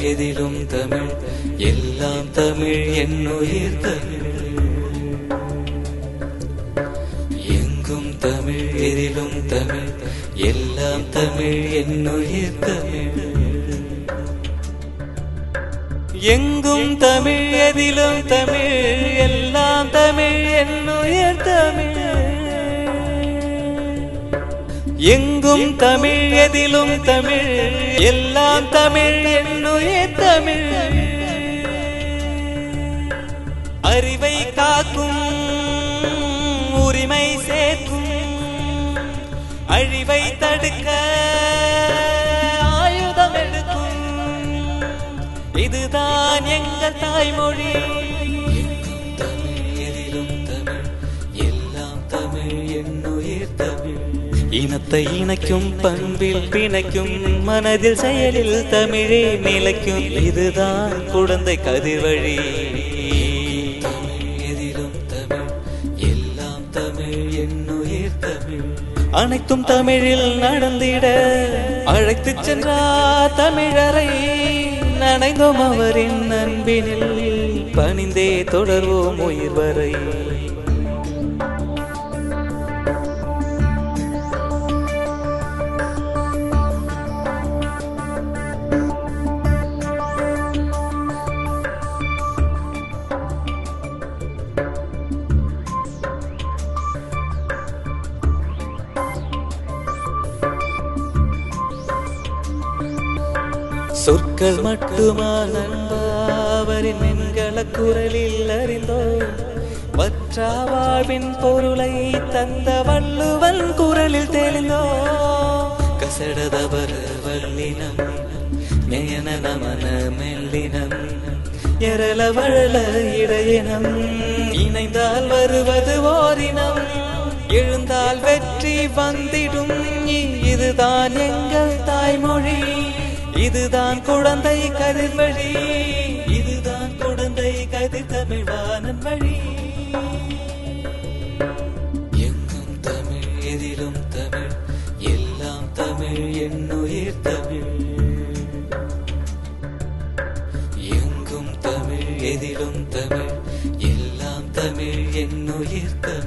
எதிலும் தமிழ், எல்லாம் தமிழ் என்னுயிர் தமிழ். எங்கும் தமிழ் எதிலும் தமிழ், எல்லாம் தமிழ் என்னுயிர் தமிழ். எங்கும் தமிழ் எதிலும் தமிழ், எல்லாம் தமிழ் என்னுயிர் தமிழ். எங்கும் தமிழ் எதிலும் தமிழ், எல்லாம் தமிழ் என்னுயிர் தமிழ். அறிவை காக்கும் உரிமை சேர்க்கும், அழிவை தடுக்க ஆயுதம் எடுக்கும். இதுதான் எங்கள் தாய்மொழி. எங்கும் தமிழ் எதிலும் தமிழ், எல்லாம் தமிழ் என்னுயிர் தமிழ். இனத்தை இணைக்கும் பண்பில் பிணைக்கும், மனதில் செயலில் தமிழே நிலைக்கும். இதுதான் குழந்தை கதிர்வழி. தமிழ் எதிலும் தமிழ், எல்லாம் தமிழ் என்னுயிர் தமிழ். அனைத்தும் தமிழில் நடந்திட அழைத்துச் சென்றார் தமிழரை. நனைந்தோம் அவரின் அன்பினில், பணிந்தே தொடர்வோம் உயிர் வரை. சொற்கள் மட்டுமா நண்பா அவரின் மென்கள குரலில் அறிந்தோம். வற்றா வாழ்வின் பொருளை தந்த வள்ளுவன் குரலில் தெரிந்தோம். கசடதவர வல்லினம் மேயன நமன மெல்லினம், எரள வழல இடையினம். இணைந்தால் வருவது ஓரினம், எழுந்தால் வெற்றி வந்திடும். இதுதான் எங்கள் தாய்மொழி, இதுதான் குழந்தை கதிர்வழி. இதுதான் குழந்தை கதிர் தமிழ் வானன் வழி. எங்கும் தமிழ் எதிலும் தமிழ், எல்லாம் தமிழ் என்னுயிர் தமிழ். எங்கும் தமிழ் எதிலும் தமிழ், எல்லாம் தமிழ் என்னுயிர் தமிழ்.